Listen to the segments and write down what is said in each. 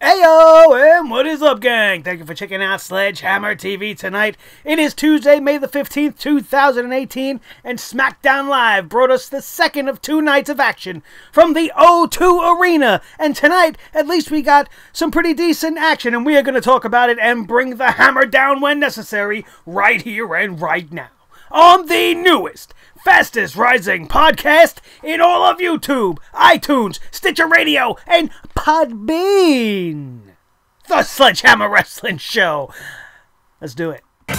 Ayo, and what is up, gang? Thank you for checking out Sledgehammer TV tonight. It is Tuesday, May the 15th, 2018, and SmackDown Live brought us the second of two nights of action from the O2 Arena. And tonight, at least we got some pretty decent action, and we are going to talk about it and bring the hammer down when necessary right here and right now on the newest, fastest rising podcast in all of YouTube, iTunes, Stitcher Radio, and Podbean. The Sledgehammer Wrestling Show. Let's do it. The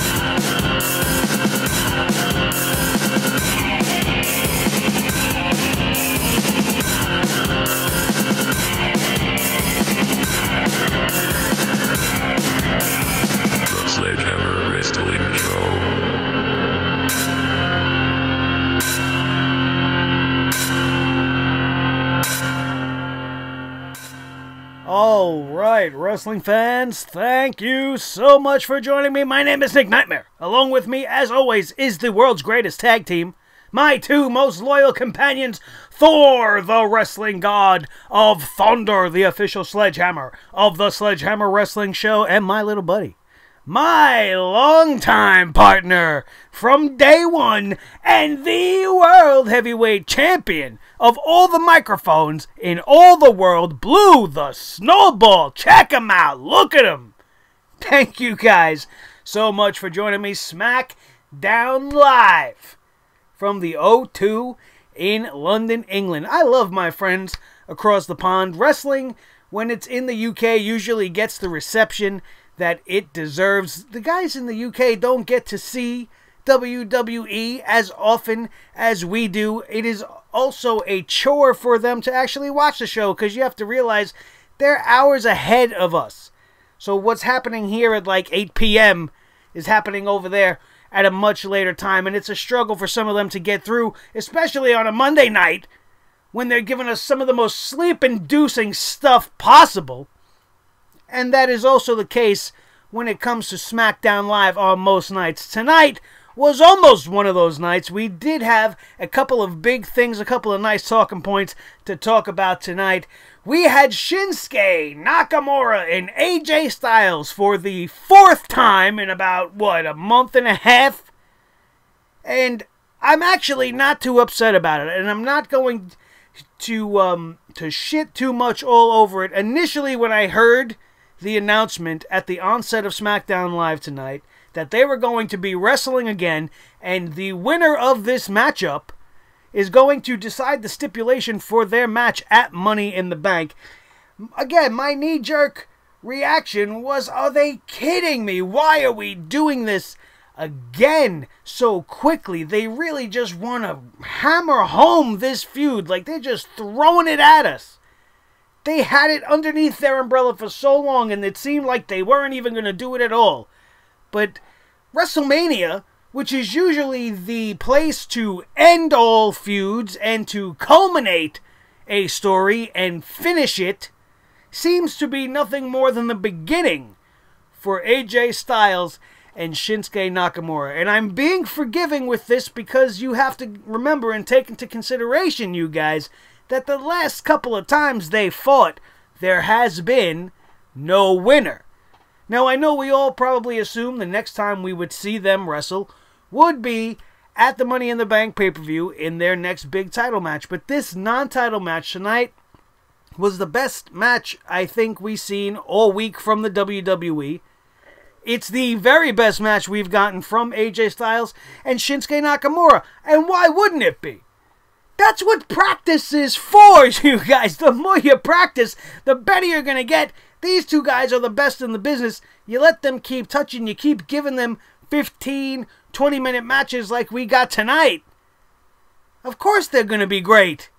Sledgehammer Wrestling Show. All right, wrestling fans, thank you so much for joining me. My name is Nick Nightmare. Along with me, as always, is the world's greatest tag team, my two most loyal companions, Thor, the wrestling god of Thunder, the official Sledgehammer of the Sledgehammer Wrestling Show, and my little buddy, my longtime partner from day one and the world heavyweight champion of all the microphones in all the world, Blue the Snowball. Check him out. Look at him. Thank you guys so much for joining me. SmackDown Live from the O2 in London, England. I love my friends across the pond. Wrestling, when it's in the UK, usually gets the reception that it deserves. The guys in the UK don't get to see WWE as often as we do. It is also a chore for them to actually watch the show because you have to realize they're hours ahead of us. So what's happening here at like 8 p.m. is happening over there at a much later time, and it's a struggle for some of them to get through, especially on a Monday night when they're giving us some of the most sleep-inducing stuff possible. And that is also the case when it comes to SmackDown Live on most nights. Tonight was almost one of those nights. We did have a couple of big things, a couple of nice talking points to talk about tonight. We had Shinsuke, Nakamura, and AJ Styles for the fourth time in about, what, a month and a half? And I'm actually not too upset about it, and I'm not going to shit too much all over it. Initially, when I heard the announcement at the onset of SmackDown Live tonight that they were going to be wrestling again, and the winner of this matchup is going to decide the stipulation for their match at Money in the Bank. Again, my knee-jerk reaction was, are they kidding me? Why are we doing this again so quickly? They really just want to hammer home this feud. Like, they're just throwing it at us. They had it underneath their umbrella for so long, and it seemed like they weren't even going to do it at all. But WrestleMania, which is usually the place to end all feuds and to culminate a story and finish it, seems to be nothing more than the beginning for AJ Styles and Shinsuke Nakamura. And I'm being forgiving with this because you have to remember and take into consideration, you guys, that the last couple of times they fought, there has been no winner. Now, I know we all probably assume the next time we would see them wrestle would be at the Money in the Bank pay-per-view in their next big title match. But this non-title match tonight was the best match I think we've seen all week from the WWE. It's the very best match we've gotten from AJ Styles and Shinsuke Nakamura. And why wouldn't it be? That's what practice is for, you guys. The more you practice, the better you're going to get. These two guys are the best in the business. You let them keep touching. You keep giving them 15, 20-minute matches like we got tonight. Of course they're going to be great.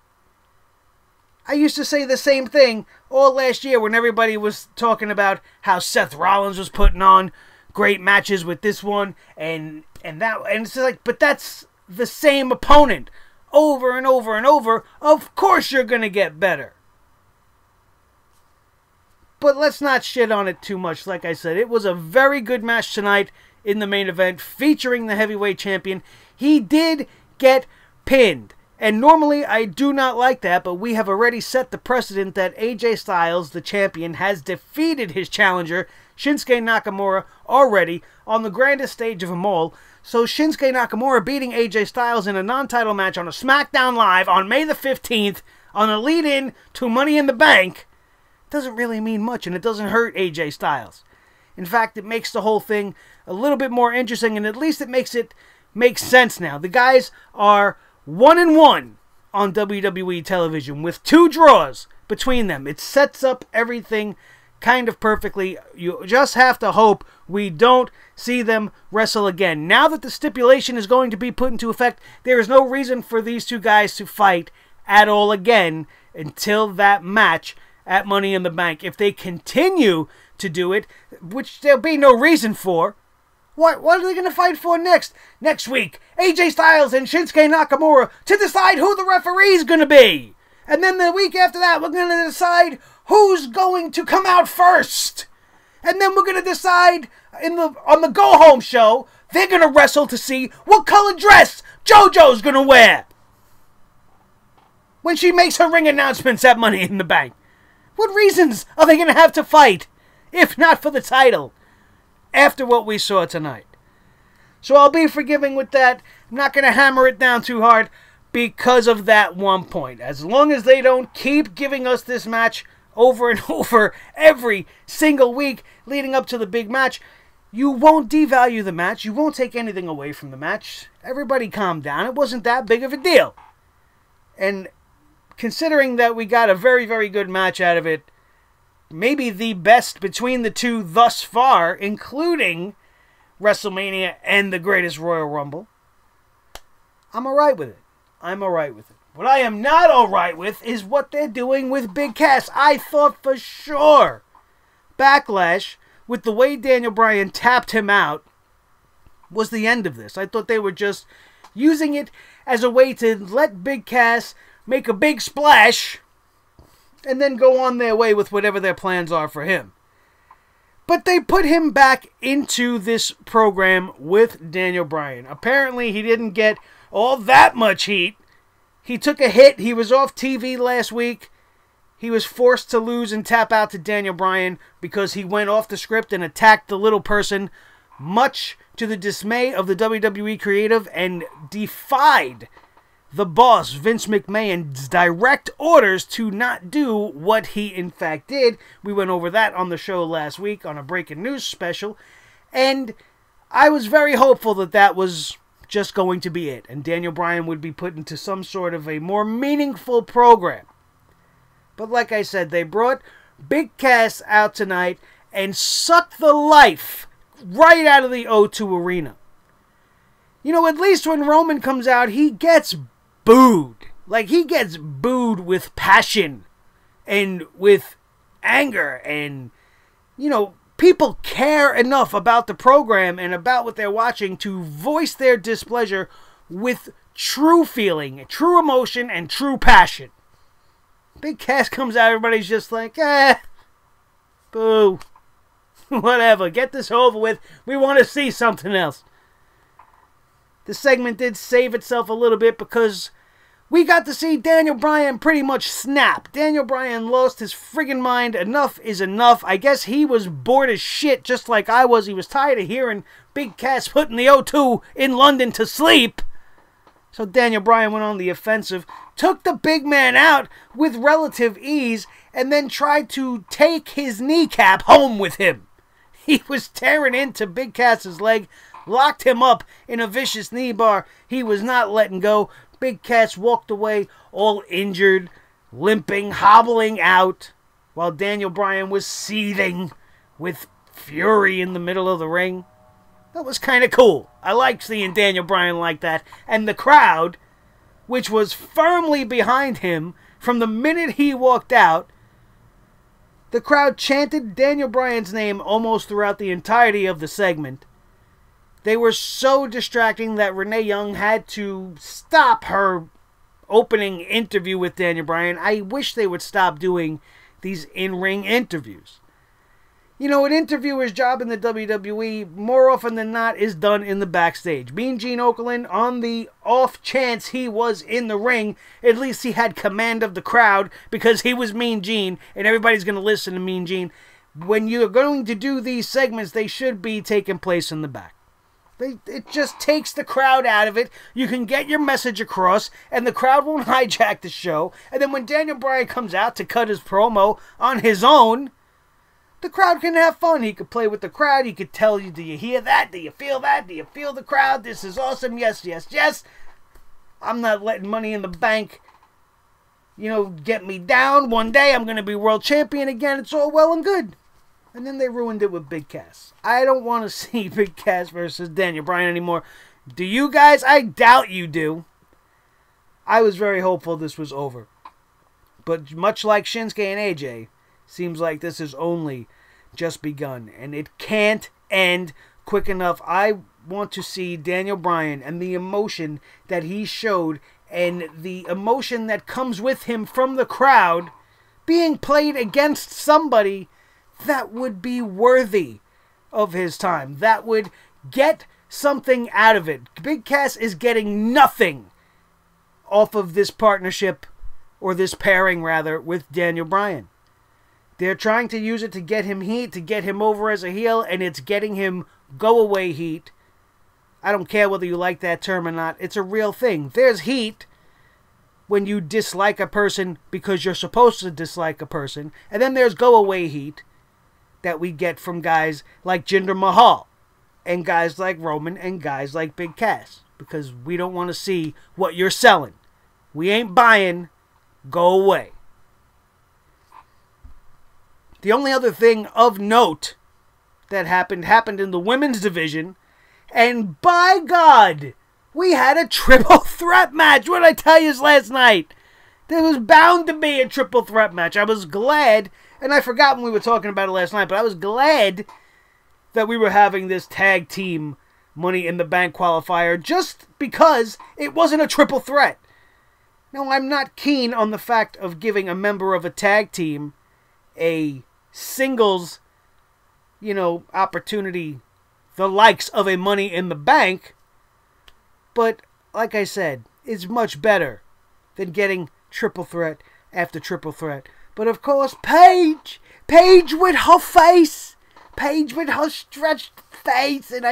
I used to say the same thing all last year when everybody was talking about how Seth Rollins was putting on great matches with this one and that. And it's like, but that's the same opponent. Over and over and over, of course you're going to get better. But let's not shit on it too much. Like I said, it was a very good match tonight in the main event featuring the heavyweight champion. He did get pinned. And normally I do not like that, but we have already set the precedent that AJ Styles, the champion, has defeated his challenger, Shinsuke Nakamura, already on the grandest stage of them all. So Shinsuke Nakamura beating AJ Styles in a non-title match on a SmackDown Live on May the 15th on a lead-in to Money in the Bank doesn't really mean much, and it doesn't hurt AJ Styles. In fact, it makes the whole thing a little bit more interesting, and at least it makes sense now. The guys are 1-1 on WWE television with 2 draws between them. It sets up everything kind of perfectly. You just have to hope we don't see them wrestle again. Now that the stipulation is going to be put into effect, there is no reason for these 2 guys to fight at all again until that match at Money in the Bank. If they continue to do it, which there'll be no reason for, what are they going to fight for next? Next week, AJ Styles and Shinsuke Nakamura to decide who the referee is going to be. And then the week after that, we're going to decide who's going to come out first. And then we're going to decide on the go-home show, they're going to wrestle to see what color dress JoJo's going to wear when she makes her ring announcements at Money in the Bank. What reasons are they going to have to fight, if not for the title, after what we saw tonight? So I'll be forgiving with that. I'm not going to hammer it down too hard because of that one point. As long as they don't keep giving us this match over and over every single week leading up to the big match, you won't devalue the match. You won't take anything away from the match. Everybody calm down. It wasn't that big of a deal. And considering that we got a very, very good match out of it, maybe the best between the 2 thus far, including WrestleMania and the Greatest Royal Rumble, I'm alright with it. I'm alright with it. What I am not alright with is what they're doing with Big Cass. I thought for sure Backlash, with the way Daniel Bryan tapped him out, was the end of this. I thought they were just using it as a way to let Big Cass make a big splash and then go on their way with whatever their plans are for him. But they put him back into this program with Daniel Bryan. Apparently, he didn't get all that much heat. He took a hit. He was off TV last week. He was forced to lose and tap out to Daniel Bryan because he went off the script and attacked the little person, much to the dismay of the WWE creative, and defied the boss, Vince McMahon's direct orders to not do what he in fact did. We went over that on the show last week on a breaking news special, and I was very hopeful that that was just going to be it, and Daniel Bryan would be put into some sort of a more meaningful program. But like I said, they brought Big Cass out tonight and sucked the life right out of the O2 Arena. You know, at least when Roman comes out, he gets booed. Like, he gets booed with passion and with anger, and, you know, people care enough about the program and about what they're watching to voice their displeasure with true feeling, true emotion, and true passion. Big Cass comes out, everybody's just like, boo, whatever, get this over with, we want to see something else. The segment did save itself a little bit because we got to see Daniel Bryan pretty much snap. Daniel Bryan lost his friggin' mind. Enough is enough. I guess he was bored as shit, just like I was. He was tired of hearing Big Cass putting the O2 in London to sleep. So Daniel Bryan went on the offensive, took the big man out with relative ease, and then tried to take his kneecap home with him. He was tearing into Big Cass's leg, locked him up in a vicious knee bar. He was not letting go. Big Cass walked away all injured, limping, hobbling out, while Daniel Bryan was seething with fury in the middle of the ring. That was kind of cool. I liked seeing Daniel Bryan like that. And the crowd, which was firmly behind him from the minute he walked out, the crowd chanted Daniel Bryan's name almost throughout the entirety of the segment. They were so distracting that Renee Young had to stop her opening interview with Daniel Bryan. I wish they would stop doing these in-ring interviews. You know, an interviewer's job in the WWE, more often than not, is done in the backstage. Mean Gene Okerlund, on the off chance he was in the ring, at least he had command of the crowd because he was Mean Gene, and everybody's going to listen to Mean Gene. When you're going to do these segments, they should be taking place in the back. It just takes the crowd out of it. You can get your message across, and the crowd won't hijack the show. And then when Daniel Bryan comes out to cut his promo on his own, the crowd can have fun. He could play with the crowd. He could tell you, do you hear that? Do you feel that? Do you feel the crowd? This is awesome. Yes, yes, yes. I'm not letting Money in the Bank, get me down. One day I'm going to be world champion again. It's all well and good. And then they ruined it with Big Cass. I don't want to see Big Cass versus Daniel Bryan anymore. Do you guys? I doubt you do. I was very hopeful this was over. But much like Shinsuke and AJ, seems like this has only just begun. And it can't end quick enough. I want to see Daniel Bryan and the emotion that he showed and the emotion that comes with him from the crowd being played against somebody that would be worthy of his time. That would get something out of it. Big Cass is getting nothing off of this partnership, or this pairing rather, with Daniel Bryan. They're trying to use it to get him heat, to get him over as a heel, and it's getting him go-away heat. I don't care whether you like that term or not. It's a real thing. There's heat when you dislike a person because you're supposed to dislike a person, and then there's go-away heat that we get from guys like Jinder Mahal and guys like Roman and guys like Big Cass, because we don't want to see what you're selling. We ain't buying. Go away. The only other thing of note that happened in the women's division, and by God, we had a triple threat match. What did I tell you last night? There was bound to be a triple threat match. I was glad, and I forgot when we were talking about it last night, but I was glad that we were having this tag team Money in the Bank qualifier just because it wasn't a triple threat. Now, I'm not keen on the fact of giving a member of a tag team a singles, opportunity, the likes of a Money in the Bank, but like I said, it's much better than getting triple threat after triple threat. But of course, Paige with her face, Paige with her stretched face, and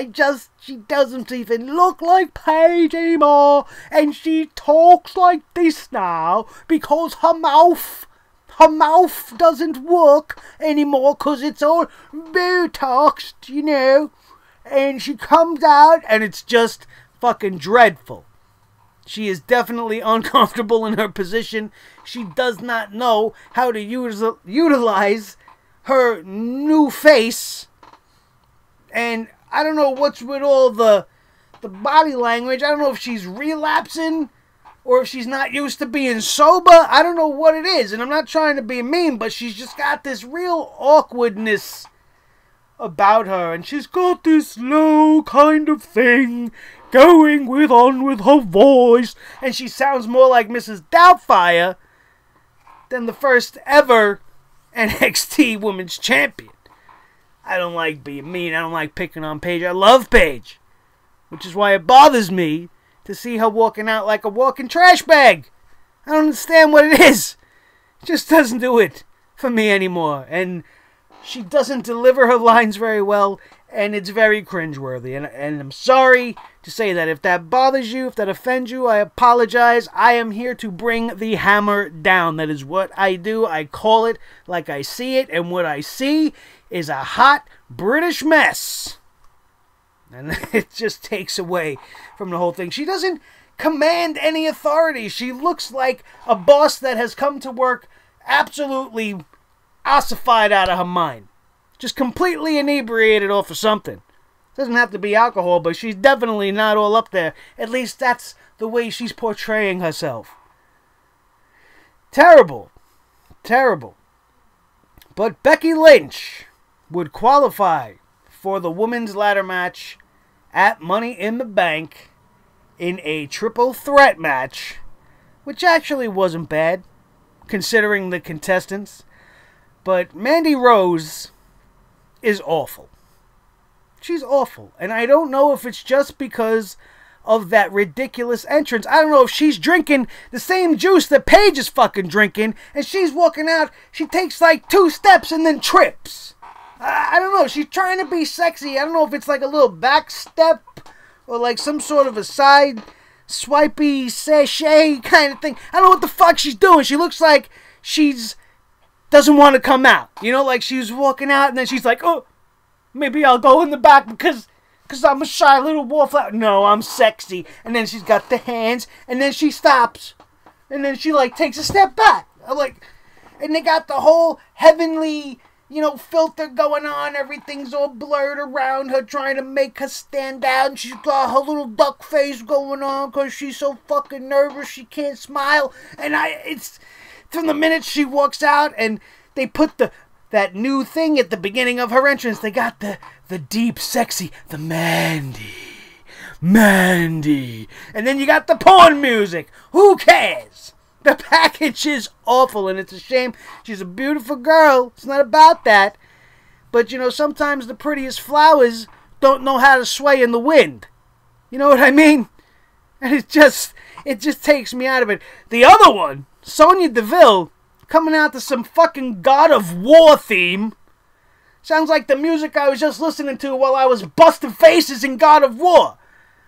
she doesn't even look like Paige anymore, and she talks like this now because her mouth doesn't work anymore because it's all Botoxed, and she comes out and it's just fucking dreadful. She is definitely uncomfortable in her position. She does not know how to utilize her new face. And I don't know what's with all the body language. I don't know if she's relapsing or if she's not used to being sober. I don't know what it is. And I'm not trying to be mean, but she's just got this real awkwardness about her. And she's got this low kind of thing going on with her voice, and she sounds more like Mrs. Doubtfire than the first ever NXT Women's Champion. I don't like being mean. I don't like picking on Paige. I love Paige, which is why it bothers me to see her walking out like a walking trash bag. I don't understand what it is. It just doesn't do it for me anymore, and she doesn't deliver her lines very well, and it's very cringeworthy. And I'm sorry to say that. If that bothers you, if that offends you, I apologize. I am here to bring the hammer down. That is what I do. I call it like I see it, and what I see is a hot British mess. And it just takes away from the whole thing. She doesn't command any authority. She looks like a boss that has come to work absolutely ossified out of her mind. Just completely inebriated off of something. Doesn't have to be alcohol, but she's definitely not all up there. At least that's the way she's portraying herself. Terrible. Terrible. But Becky Lynch would qualify for the women's ladder match at Money in the Bank in a triple threat match, which actually wasn't bad, considering the contestants. But Mandy Rose is awful. She's awful. And I don't know if it's just because of that ridiculous entrance. I don't know if she's drinking the same juice that Paige is fucking drinking, and she's walking out, she takes like 2 steps and then trips. I don't know, she's trying to be sexy. I don't know if it's like a little back step or like some sort of a side swipey sachet kind of thing. I don't know what the fuck she's doing. She looks like she's doesn't want to come out. You know, like she's walking out and then she's like, oh, maybe I'll go in the back because I'm a shy little wallflower. No, I'm sexy. And then she's got the hands, and then she stops. And then she, like, takes a step back. And they got the whole heavenly, filter going on. Everything's all blurred around her, trying to make her stand out. And she's got her little duck face going on because she's so fucking nervous she can't smile. And it's from the minute she walks out and they put that new thing at the beginning of her entrance. They got the deep, sexy, the Mandy. And then you got the porn music. Who cares? The package is awful, and it's a shame. She's a beautiful girl. It's not about that. But, sometimes the prettiest flowers don't know how to sway in the wind. You know what I mean? And it just takes me out of it. The other one, Sonya Deville, coming out to some fucking God of War theme. Sounds like the music I was just listening to while I was busting faces in God of War.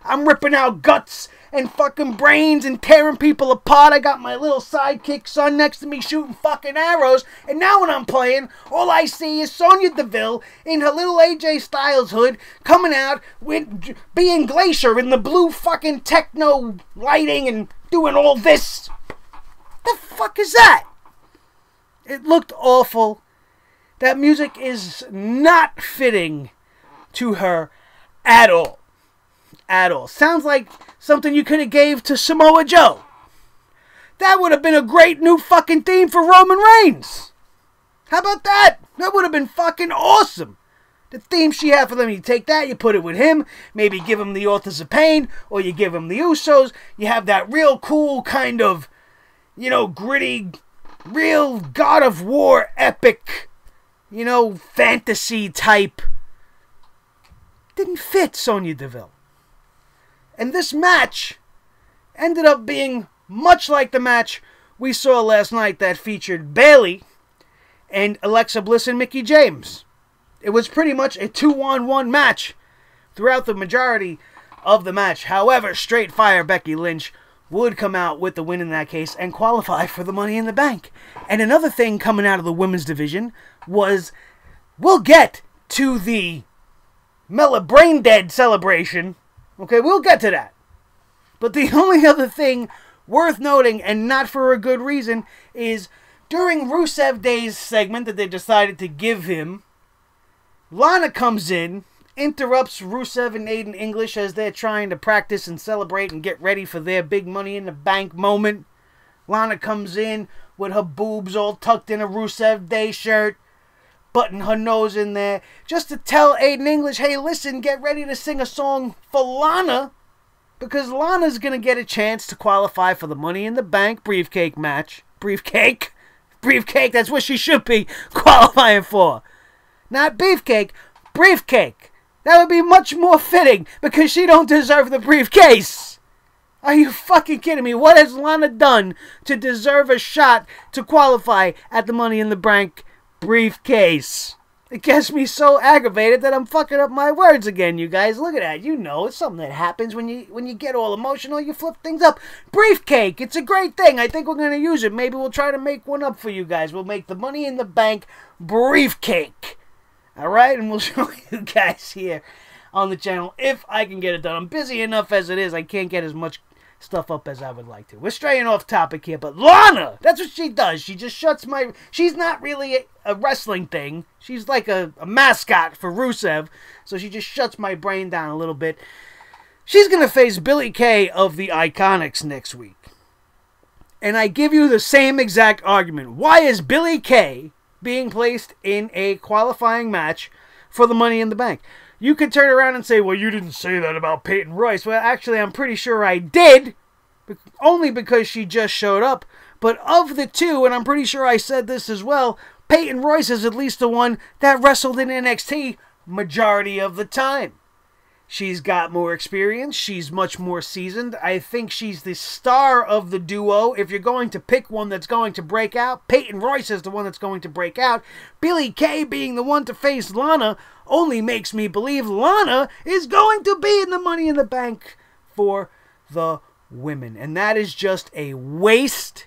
I'm ripping out guts and fucking brains and tearing people apart. I got my little sidekick son next to me shooting fucking arrows. And now when I'm playing, all I see is Sonya Deville in her little AJ Styles hood coming out with being Glacier in the blue fucking techno lighting and doing all this. The fuck is that? It looked awful. That music is not fitting to her at all. At all. Sounds like something you could have gave to Samoa Joe. That would have been a great new fucking theme for Roman Reigns. How about that? That would have been fucking awesome. The theme she had for them, you take that, you put it with him, maybe give him the Authors of Pain, or you give him the Usos. You have that real cool kind of, gritty, real God of War epic, fantasy type. Didn't fit Sonya Deville. And this match ended up being much like the match we saw last night that featured Bayley and Alexa Bliss and Mickie James. It was pretty much a 2-on-1 match throughout the majority of the match. However, Straight Fire Becky Lynch would come out with the win in that case and qualify for the Money in the Bank. And another thing coming out of the women's division was, we'll get to the Mellabration Dead celebration. Okay, we'll get to that. But the only other thing worth noting, and not for a good reason, is during Rusev Day's segment that they decided to give him, Lana comes in, interrupts Rusev and Aiden English as they're trying to practice and celebrate and get ready for their big Money in the Bank moment. Lana comes in with her boobs all tucked in a Rusev Day shirt, button her nose in there, just to tell Aiden English, hey, listen, get ready to sing a song for Lana, because Lana's going to get a chance to qualify for the Money in the Bank briefcake match. Briefcake, that's what she should be qualifying for. Not beefcake, briefcake. That would be much more fitting, because she don't deserve the briefcase. Are you fucking kidding me? What has Lana done to deserve a shot to qualify at the Money in the Bank briefcase? It gets me so aggravated that I'm fucking up my words again, you guys. Look at that. It's something that happens when you get all emotional. You flip things up. Briefcake. It's a great thing. I think we're going to use it. Maybe we'll try to make one up for you guys. We'll make the Money in the Bank briefcake. Alright? And we'll show you guys here on the channel if I can get it done. I'm busy enough as it is. I can't get as much stuff up as I would like to. We're straying off topic here, but Lana, that's what she does. She just shuts my... She's not really a wrestling thing. She's like a mascot for Rusev, so she just shuts my brain down a little bit. She's going to face Billie Kay of the Iconics next week. And I give you the same exact argument. Why is Billie Kay being placed in a qualifying match for the Money in the Bank? You could turn around and say, well, you didn't say that about Peyton Royce. Well, actually, I'm pretty sure I did, only because she just showed up. But of the two, and I'm pretty sure I said this as well, Peyton Royce is at least the one that wrestled in NXT majority of the time. She's got more experience. She's much more seasoned. I think she's the star of the duo. If you're going to pick one that's going to break out, Peyton Royce is the one that's going to break out. Billie Kay being the one to face Lana only makes me believe Lana is going to be in the Money in the Bank for the women. And that is just a waste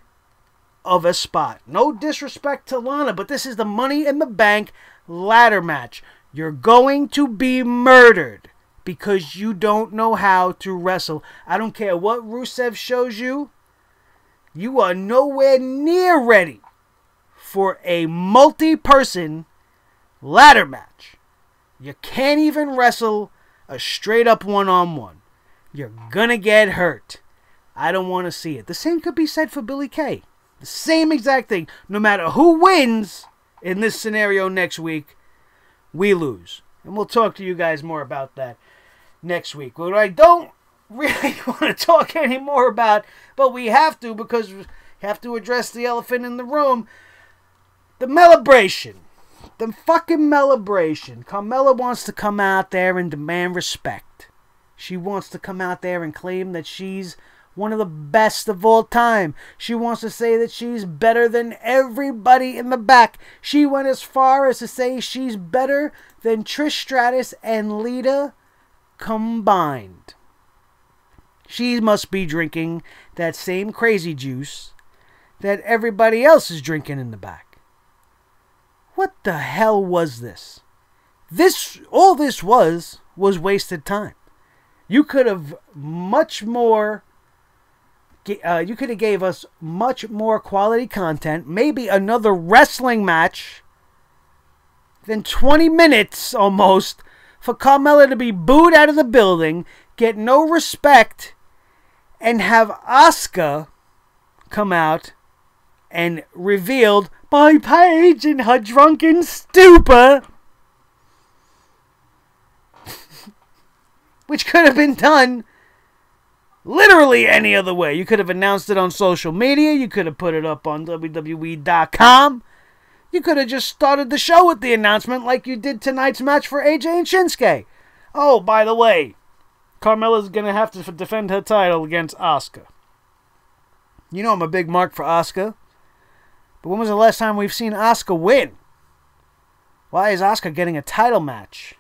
of a spot. No disrespect to Lana, but this is the Money in the Bank ladder match. You're going to be murdered because you don't know how to wrestle. I don't care what Rusev shows you. You are nowhere near ready for a multi-person ladder match. You can't even wrestle a straight-up one-on-one. You're gonna get hurt. I don't want to see it. The same could be said for Billie Kay. The same exact thing. No matter who wins in this scenario next week, we lose. And we'll talk to you guys more about that next week. What I don't really want to talk anymore about, but we have to because we have to address the elephant in the room, the Mellabration. The fucking Mellabration. Carmella wants to come out there and demand respect. She wants to come out there and claim that she's one of the best of all time. She wants to say that she's better than everybody in the back. She went as far as to say she's better than Trish Stratus and Lita combined. She must be drinking that same crazy juice that everybody else is drinking in the back. What the hell was this? All this was wasted time. You could have gave us much more quality content, maybe another wrestling match than 20 minutes almost for Carmella to be booed out of the building, get no respect, and have Asuka come out and revealed by Paige in her drunken stupor, which could have been done literally any other way. You could have announced it on social media. You could have put it up on WWE.com. You could have just started the show with the announcement like you did tonight's match for AJ and Shinsuke. Oh, by the way, Carmella's going to have to defend her title against Asuka. You know I'm a big mark for Asuka. But when was the last time we've seen Asuka win? Why is Asuka getting a title match?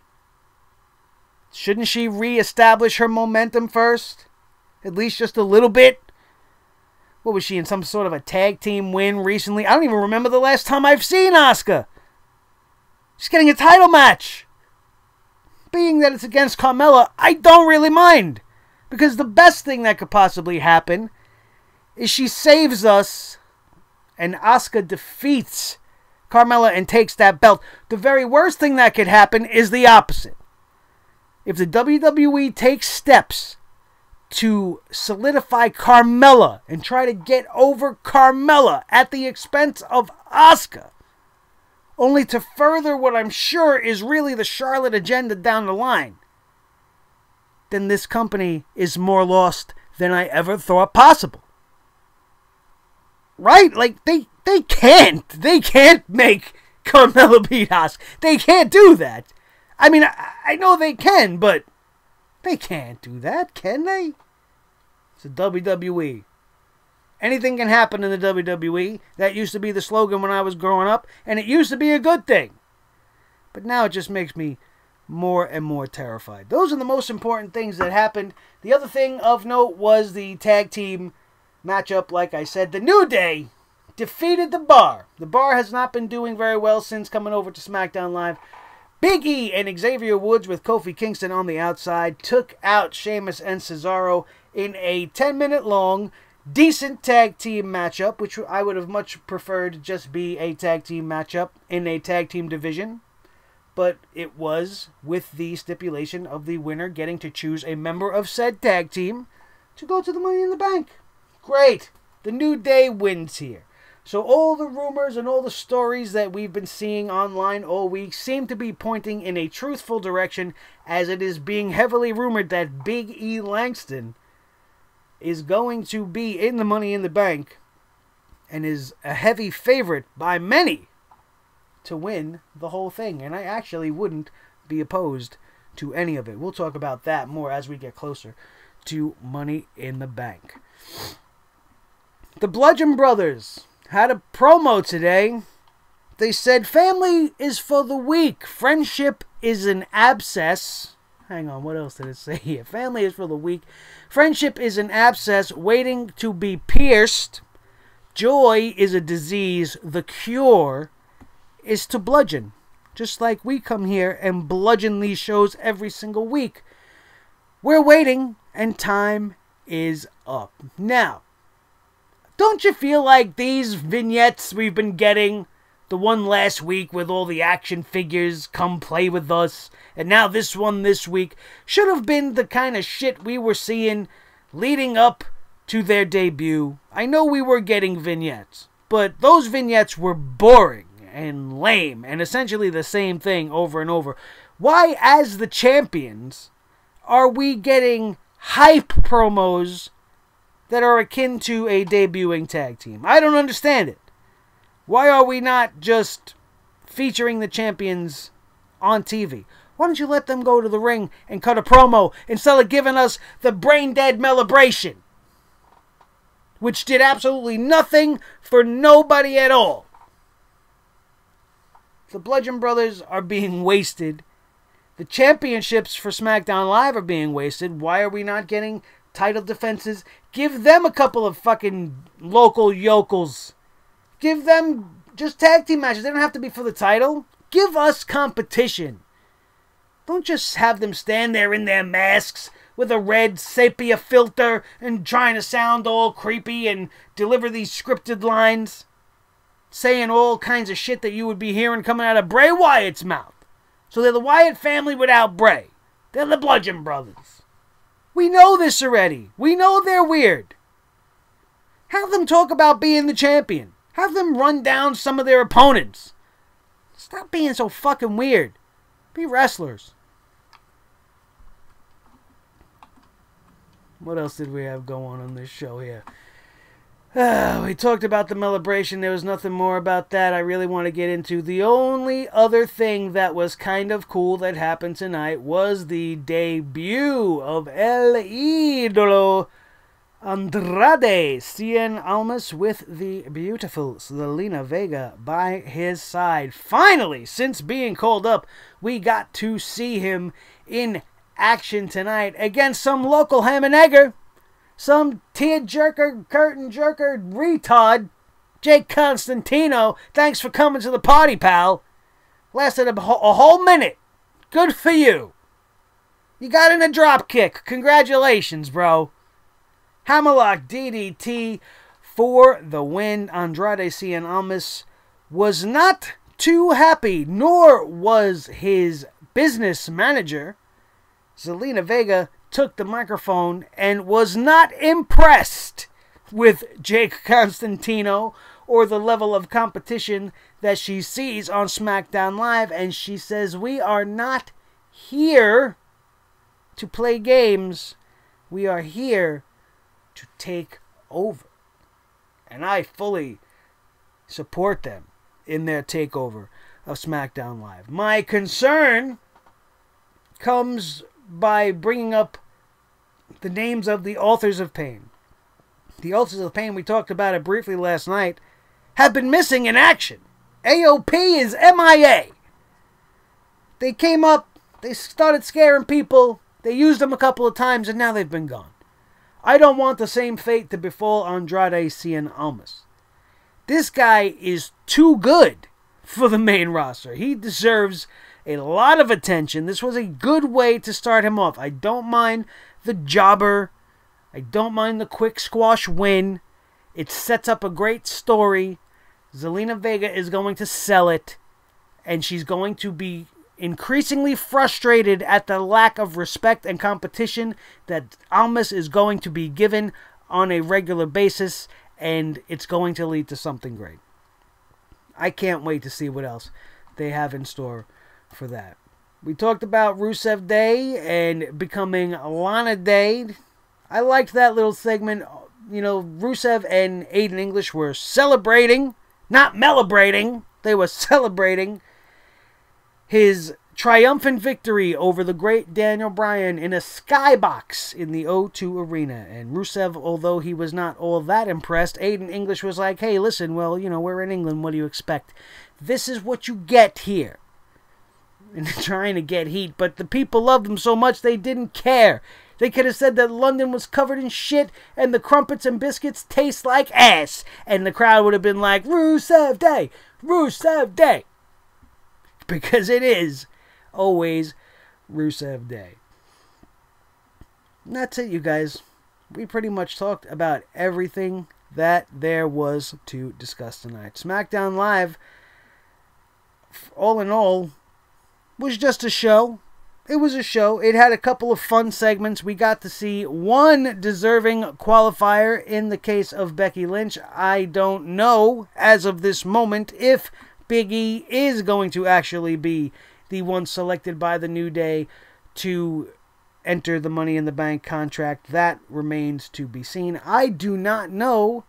Shouldn't she reestablish her momentum first? At least just a little bit? What was she in, some sort of a tag team win recently? I don't even remember the last time I've seen Asuka. She's getting a title match. Being that it's against Carmella, I don't really mind. Because the best thing that could possibly happen is she saves us and Asuka defeats Carmella and takes that belt. The very worst thing that could happen is the opposite. If the WWE takes steps to solidify Carmella and try to get over Carmella at the expense of Asuka, only to further what I'm sure is really the Charlotte agenda down the line, then this company is more lost than I ever thought possible. Right? Like, they can't make Carmella beat Asuka. They can't do that. I mean, I know they can, but they can't do that, can they? It's the WWE. Anything can happen in the WWE. That used to be the slogan when I was growing up, and it used to be a good thing. But now it just makes me more and more terrified. Those are the most important things that happened. The other thing of note was the tag team matchup. Like I said, the New Day defeated the Bar. The Bar has not been doing very well since coming over to SmackDown Live. Big E and Xavier Woods with Kofi Kingston on the outside took out Sheamus and Cesaro in a 10-minute long, decent tag team matchup, which I would have much preferred to just be a tag team matchup in a tag team division. But it was with the stipulation of the winner getting to choose a member of said tag team to go to the Money in the Bank. Great. The New Day wins here. So all the rumors and all the stories that we've been seeing online all week seem to be pointing in a truthful direction, as it is being heavily rumored that Big E Langston is going to be in the Money in the Bank and is a heavy favorite by many to win the whole thing. And I actually wouldn't be opposed to any of it. We'll talk about that more as we get closer to Money in the Bank. The Bludgeon Brothers had a promo today. They said, family is for the weak. Friendship is an abscess. Hang on, what else did it say here? Family is for the weak. Friendship is an abscess waiting to be pierced. Joy is a disease. The cure is to bludgeon. Just like we come here and bludgeon these shows every single week. We're waiting, and time is up. Now, don't you feel like these vignettes we've been getting, the one last week with all the action figures, come play with us, and now this one this week, should have been the kind of shit we were seeing leading up to their debut? I know we were getting vignettes, but those vignettes were boring and lame, and essentially the same thing over and over. Why, as the champions, are we getting hype promos that are akin to a debuting tag team? I don't understand it. Why are we not just featuring the champions on TV? Why don't you let them go to the ring and cut a promo instead of giving us the brain-dead Mellabration, which did absolutely nothing for nobody at all? The Bludgeon Brothers are being wasted. The championships for SmackDown Live are being wasted. Why are we not getting title defenses? Give them a couple of fucking local yokels. Give them just tag team matches. They don't have to be for the title. Give us competition. Don't just have them stand there in their masks with a red sepia filter and trying to sound all creepy and deliver these scripted lines, saying all kinds of shit that you would be hearing coming out of Bray Wyatt's mouth. So they're the Wyatt family without Bray. They're the Bludgeon Brothers. We know this already. We know they're weird. Have them talk about being the champion. Have them run down some of their opponents. Stop being so fucking weird. Be wrestlers. What else did we have going on this show here? We talked about the Mellabration. There was nothing more about that I really want to get into. The only other thing that was kind of cool that happened tonight was the debut of El Idolo Andrade Cien Almas with the beautiful Zelina Vega by his side. Finally, since being called up, we got to see him in action tonight against some local ham and egger. Some tear-jerker, curtain-jerker retard, Jake Constantino. Thanks for coming to the party, pal. Lasted a whole minute. Good for you. You got in a drop kick. Congratulations, bro. Hammerlock DDT for the win. Andrade Cien Almas was not too happy, nor was his business manager. Zelina Vega took the microphone and was not impressed with Jake Constantino or the level of competition that she sees on SmackDown Live, and she says, we are not here to play games. We are here to take over. And I fully support them in their takeover of SmackDown Live. My concern comes by bringing up the names of the Authors of Pain. The Authors of Pain, we talked about it briefly last night, have been missing in action. AOP is MIA. They came up, they started scaring people, they used them a couple of times, and now they've been gone. I don't want the same fate to befall Andrade Cien Almas. This guy is too good for the main roster. He deserves a lot of attention. This was a good way to start him off. I don't mind the jobber. I don't mind the quick squash win. It sets up a great story. Zelina Vega is going to sell it, and she's going to be increasingly frustrated at the lack of respect and competition that Almas is going to be given on a regular basis, and it's going to lead to something great. I can't wait to see what else they have in store for that. We talked about Rusev Day and becoming Lana Day. I liked that little segment. You know, Rusev and Aiden English were celebrating, not Mellabrating. They were celebrating his triumphant victory over the great Daniel Bryan in a skybox in the O2 Arena. And Rusev, although he was not all that impressed, Aiden English was like, hey, listen, well, you know, we're in England. What do you expect? This is what you get here. And trying to get heat. But the people loved him so much they didn't care. They could have said that London was covered in shit and the crumpets and biscuits taste like ass. And the crowd would have been like, Rusev Day! Rusev Day! Because it is always Rusev Day. And that's it, you guys. We pretty much talked about everything that there was to discuss tonight. SmackDown Live, all in all, was just a show. It was a show. It had a couple of fun segments. We got to see one deserving qualifier in the case of Becky Lynch. I don't know, as of this moment, if Big E is going to actually be the one selected by the New Day to enter the Money in the Bank contract. That remains to be seen. I do not know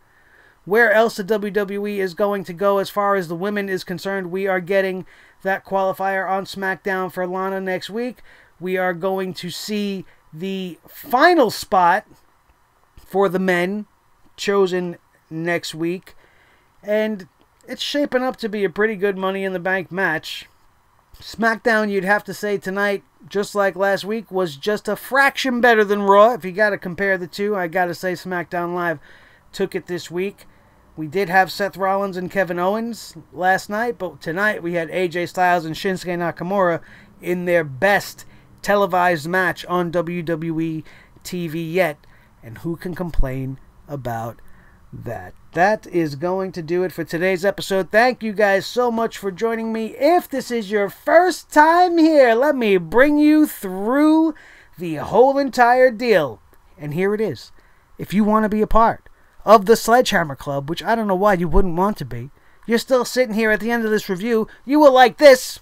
where else the WWE is going to go as far as the women is concerned. We are getting that qualifier on SmackDown for Lana next week. We are going to see the final spot for the men chosen next week. And it's shaping up to be a pretty good Money in the Bank match. SmackDown, you'd have to say tonight, just like last week, was just a fraction better than Raw. If you got to compare the two, I got to say SmackDown Live took it this week. We did have Seth Rollins and Kevin Owens last night, but tonight we had AJ Styles and Shinsuke Nakamura in their best televised match on WWE TV yet. And who can complain about that? That is going to do it for today's episode. Thank you guys so much for joining me. If this is your first time here, let me bring you through the whole entire deal. And here it is. If you want to be a part of the Sledgehammer Club, which I don't know why you wouldn't want to be, you're still sitting here at the end of this review. You were like this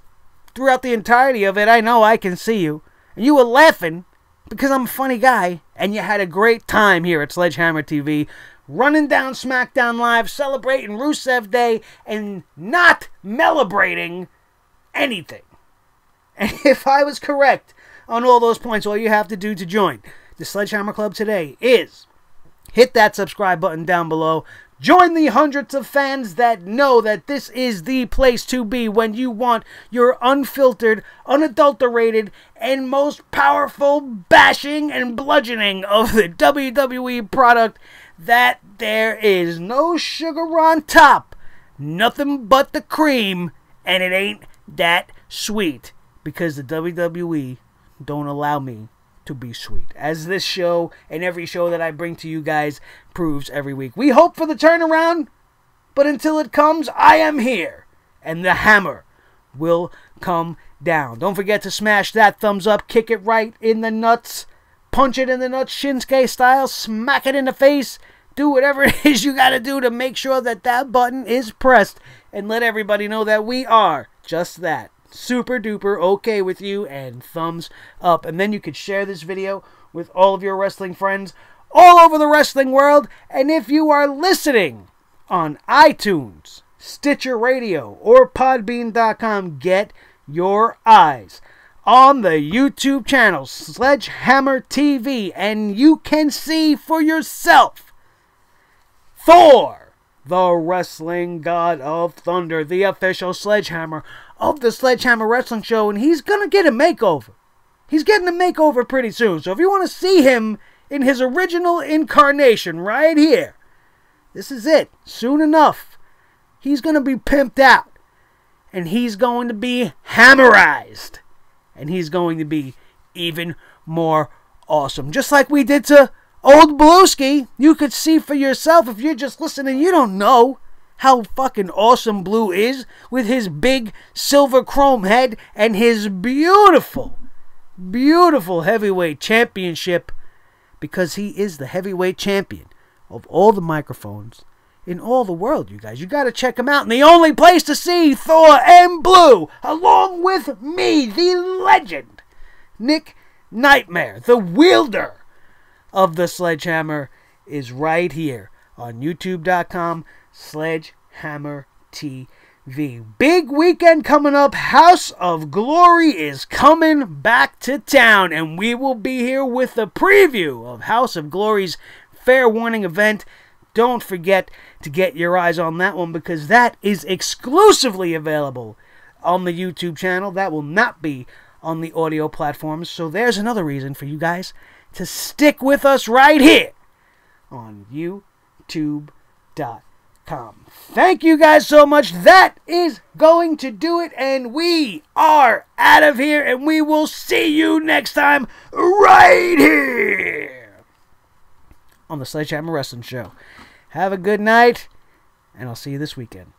throughout the entirety of it. I know, I can see you. And you were laughing because I'm a funny guy. And you had a great time here at Sledgehammer TV, running down SmackDown Live, celebrating Rusev Day, and not Mellabrating anything. And if I was correct on all those points, all you have to do to join the Sledgehammer Club today is hit that subscribe button down below. Join the hundreds of fans that know that this is the place to be when you want your unfiltered, unadulterated, and most powerful bashing and bludgeoning of the WWE product that there is. No sugar on top, nothing but the cream, and it ain't that sweet because the WWE don't allow me to be sweet, as this show and every show that I bring to you guys proves every week. We hope for the turnaround, but until it comes, I am here, and the hammer will come down. Don't forget to smash that thumbs up, kick it right in the nuts, punch it in the nuts Shinsuke style, smack it in the face, do whatever it is you gotta do to make sure that that button is pressed, and let everybody know that we are just that. Super duper okay with you, and thumbs up. And then you could share this video with all of your wrestling friends all over the wrestling world. And if you are listening on iTunes, Stitcher Radio, or Podbean.com, get your eyes on the YouTube channel Sledgehammer TV, and you can see for yourself Thor, the wrestling god of thunder, the official Sledgehammer of the Sledgehammer Wrestling Show, and he's gonna get a makeover. He's getting a makeover pretty soon, so if you want to see him in his original incarnation right here, this is it. Soon enough, he's gonna be pimped out, and he's going to be hammerized, and he's going to be even more awesome. Just like we did to Old Blueski. You could see for yourself. If you're just listening, you don't know how fucking awesome Blue is with his big silver chrome head and his beautiful, beautiful heavyweight championship, because he is the heavyweight champion of all the microphones in all the world, you guys. You got to check him out. And the only place to see Thor and Blue, along with me, the legend, Nick Nightmare, the wielder of the Sledgehammer, is right here on YouTube.com/Sledgehammer TV. the big weekend coming up. House of Glory is coming back to town, and we will be here with a preview of House of Glory's Fair Warning event. Don't forget to get your eyes on that one, because that is exclusively available on the YouTube channel. That will not be on the audio platforms, so there's another reason for you guys to stick with us right here on YouTube.com. Thank you guys so much. That is going to do it, and we are out of here, and we will see you next time right here on the Sledgehammer Wrestling Show. Have a good night, and I'll see you this weekend.